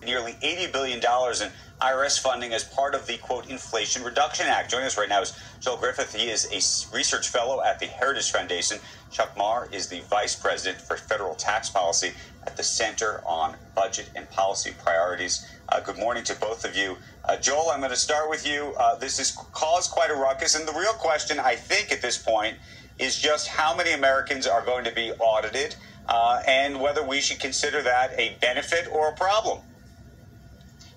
nearly $80 billion in IRS funding as part of the, quote, Inflation Reduction Act. Joining us right now is Joel Griffith. He is a research fellow at the Heritage Foundation. Chuck Marr is the vice president for federal tax policy at the Center on Budget and Policy Priorities. Good morning to both of you. Joel, I'm going to start with you. This has caused quite a ruckus, and the real question, I think, at this point is just how many Americans are going to be audited and whether we should consider that a benefit or a problem.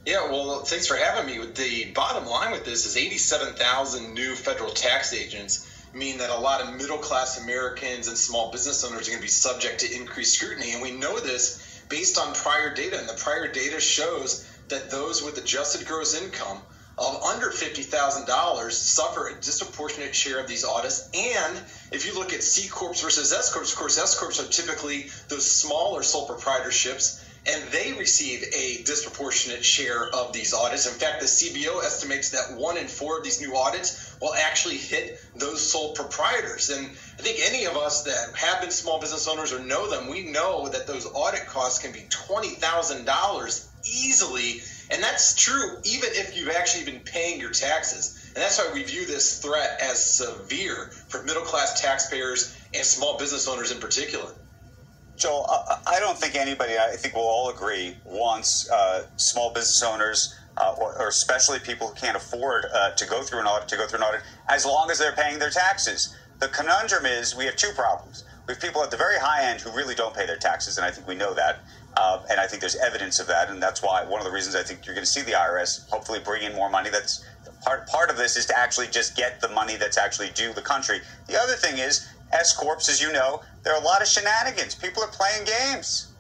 Yeah, well, thanks for having me. The bottom line with this is 87,000 new federal tax agents mean that a lot of middle-class Americans and small business owners are going to be subject to increased scrutiny. And we know this based on prior data. And the prior data shows that those with adjusted gross income of under $50,000 suffer a disproportionate share of these audits. And if you look at C Corps versus S Corps, of course, S Corps are typically those smaller sole proprietorships, and they receive a disproportionate share of these audits. In fact, the CBO estimates that 1 in 4 of these new audits will actually hit those sole proprietors. And I think any of us that have been small business owners or know them, we know that those audit costs can be $20,000 easily. And that's true even if you've actually been paying your taxes. And that's why we view this threat as severe for middle-class taxpayers and small business owners in particular. Joel, I don't think anybody, I think we'll all agree, wants small business owners or especially people who can't afford to go through an audit, as long as they're paying their taxes. The conundrum is we have two problems. We have people at the very high end who really don't pay their taxes, and I think we know that. And I think there's evidence of that, and that's why one of the reasons I think you're going to see the IRS hopefully bring in more money. That's part of this is to actually just get the money that's actually due the country. The other thing is S Corps, as you know, there are a lot of shenanigans. People are playing games.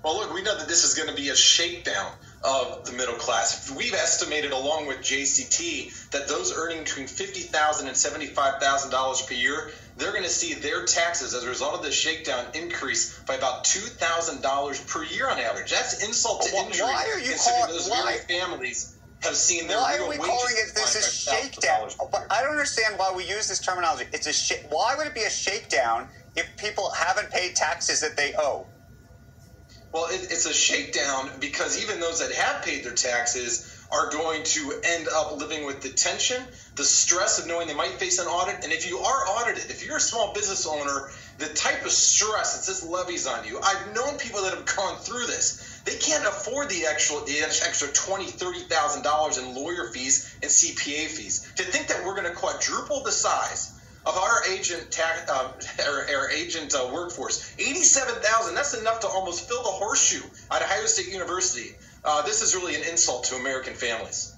Well, look, we know that this is going to be a shakedown of the middle class. We've estimated, along with JCT, that those earning between $50,000 and $75,000 per year, they're going to see their taxes as a result of this shakedown increase by about $2,000 per year on average. That's insult to injury. Why are you considering those very families have seen their why real are we wages calling it this is shakedown? But I don't understand why we use this terminology. It's a why would it be a shakedown if people haven't paid taxes that they owe? Well, it's a shakedown because even those that have paid their taxes are going to end up living with the tension, the stress of knowing they might face an audit. And if you are audited, if you're a small business owner, the type of stress that this levies on you, I've known people that have gone through this. They can't afford the extra $20,000, $30,000 in lawyer fees and CPA fees. To think that we're going to quadruple the size of our agent workforce, 87,000, that's enough to almost fill the horseshoe at Ohio State University. This is really an insult to American families.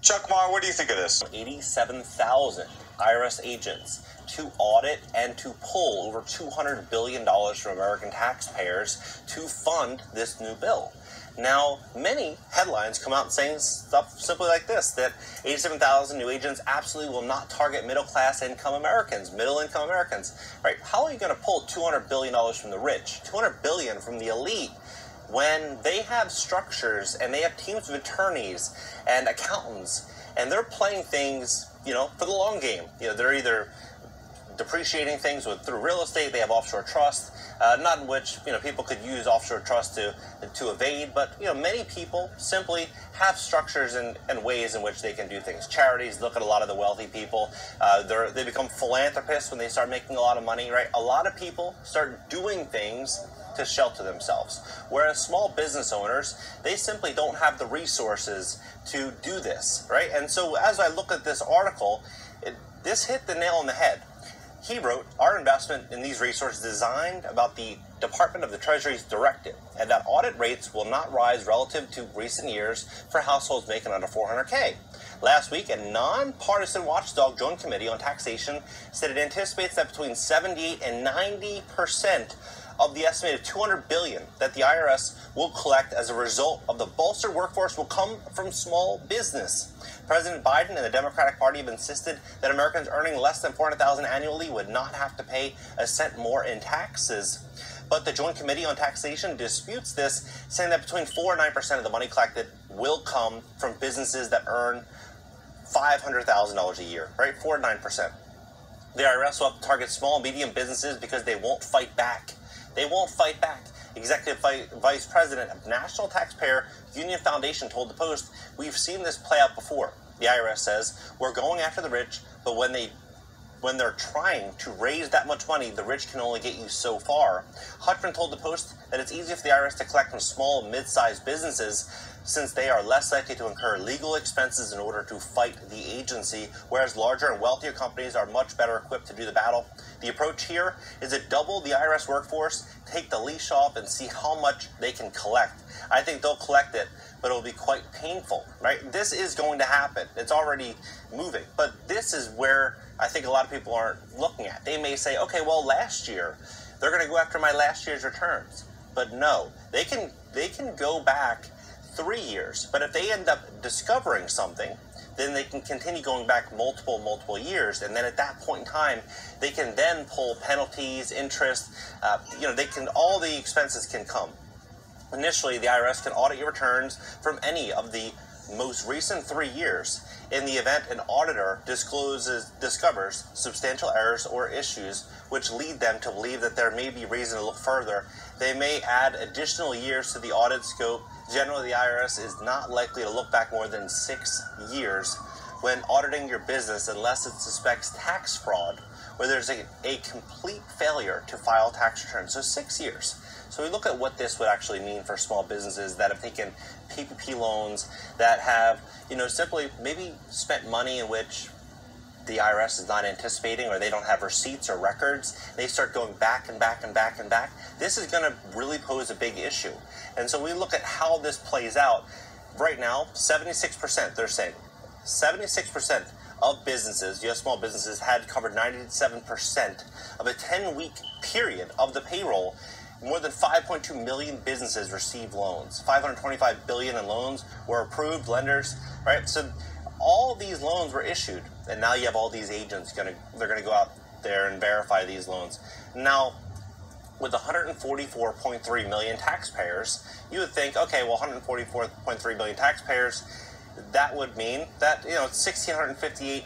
Chuck Marr, what do you think of this? 87,000 IRS agents to audit and to pull over $200 billion from American taxpayers to fund this new bill. Now, many headlines come out saying stuff simply like this, that 87,000 new agents absolutely will not target middle-class income Americans, middle-income Americans, right? How are you going to pull $200 billion from the rich, $200 billion from the elite, when they have structures and they have teams of attorneys and accountants, and they're playing things, for the long game? They're either depreciating things through real estate. They have offshore trust, not in which people could use offshore trust to evade, but many people simply have structures and ways in which they can do things. Charities, look at a lot of the wealthy people. They become philanthropists when they start making a lot of money, right? A lot of people start doing things to shelter themselves, whereas small business owners, they simply don't have the resources to do this, right? And so as I look at this article, this hit the nail on the head. He wrote, our investment in these resources is designed about the Department of the Treasury's directive, and that audit rates will not rise relative to recent years for households making under $400K. Last week, a nonpartisan watchdog joint committee on taxation said it anticipates that between 78 and 90% of the estimated $200 billion that the IRS will collect as a result of the bolstered workforce will come from small business. President Biden and the Democratic Party have insisted that Americans earning less than $400,000 annually would not have to pay a cent more in taxes. But the Joint Committee on Taxation disputes this, saying that between 4 and 9% of the money collected will come from businesses that earn $500,000 a year, right? 4 to 9%. The IRS will have to target small and medium businesses because they won't fight back. They won't fight back. executive vice president of National Taxpayer Union Foundation, told the Post, "We've seen this play out before." The IRS says, "We're going after the rich, but when they're trying to raise that much money, the rich can only get you so far." Hutchman told the Post that it's easier for the IRS to collect from small and mid-sized businesses since they are less likely to incur legal expenses in order to fight the agency, whereas larger and wealthier companies are much better equipped to do the battle. The approach here is to double the IRS workforce, take the leash off, and see how much they can collect. I think they'll collect it, but it'll be quite painful, right? This is going to happen. It's already moving. But this is where I think a lot of people aren't looking at. They may say, okay, well, last year, they're going to go after my last year's returns. But no, they can go back 3 years. But if they end up discovering something, then they can continue going back multiple years. And then at that point in time, they can then pull penalties, interest, all the expenses can come. Initially, the IRS can audit your returns from any of the most recent 3 years. In the event an auditor discovers substantial errors or issues which lead them to believe that there may be reason to look further, they may add additional years to the audit scope. Generally, the IRS is not likely to look back more than 6 years when auditing your business unless it suspects tax fraud or there's a complete failure to file tax returns. So 6 years. So we look at what this would actually mean for small businesses that have taken PPP loans, that have, simply maybe spent money in which the IRS is not anticipating, or they don't have receipts or records. They start going back and back and back and back. This is going to really pose a big issue. And so we look at how this plays out. Right now, 76%, they're saying, 76% of businesses, U.S. small businesses, had covered 97% of a 10-week period of the payroll. More than 5.2 million businesses received loans. 525 billion in loans were approved, lenders, right? So all these loans were issued, and now you have all these agents they're going to go out there and verify these loans. Now, with 144.3 million taxpayers, you would think, okay, well, 144.3 million taxpayers, that would mean that, 1,658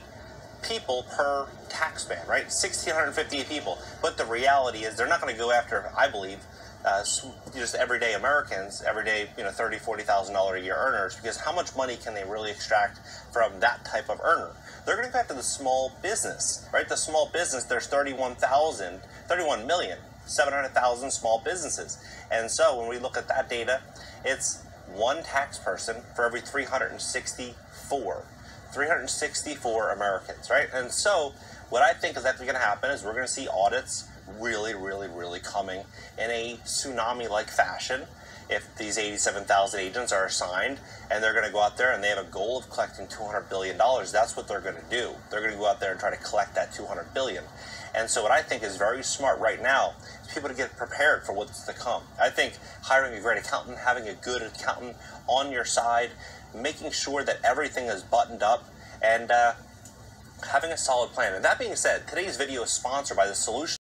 people per taxman, right? 1,658 people. But the reality is they're not going to go after, I believe, just everyday Americans, everyday, $30,000, $40,000 a year earners, because how much money can they really extract from that type of earner? They're going to go after the small business, right? The small business, there's 31,700,000 small businesses. And so when we look at that data, it's one tax person for every 364 Americans, right? And so what I think is actually going to happen is we're going to see audits really coming in a tsunami-like fashion. If these 87,000 agents are assigned and they're going to go out there and they have a goal of collecting $200 billion, that's what they're going to do. They're going to go out there and try to collect that $200 billion. And so what I think is very smart right now is people to get prepared for what's to come. I think hiring a great accountant, having a good accountant on your side, making sure that everything is buttoned up, and having a solid plan. And that being said, today's video is sponsored by the solution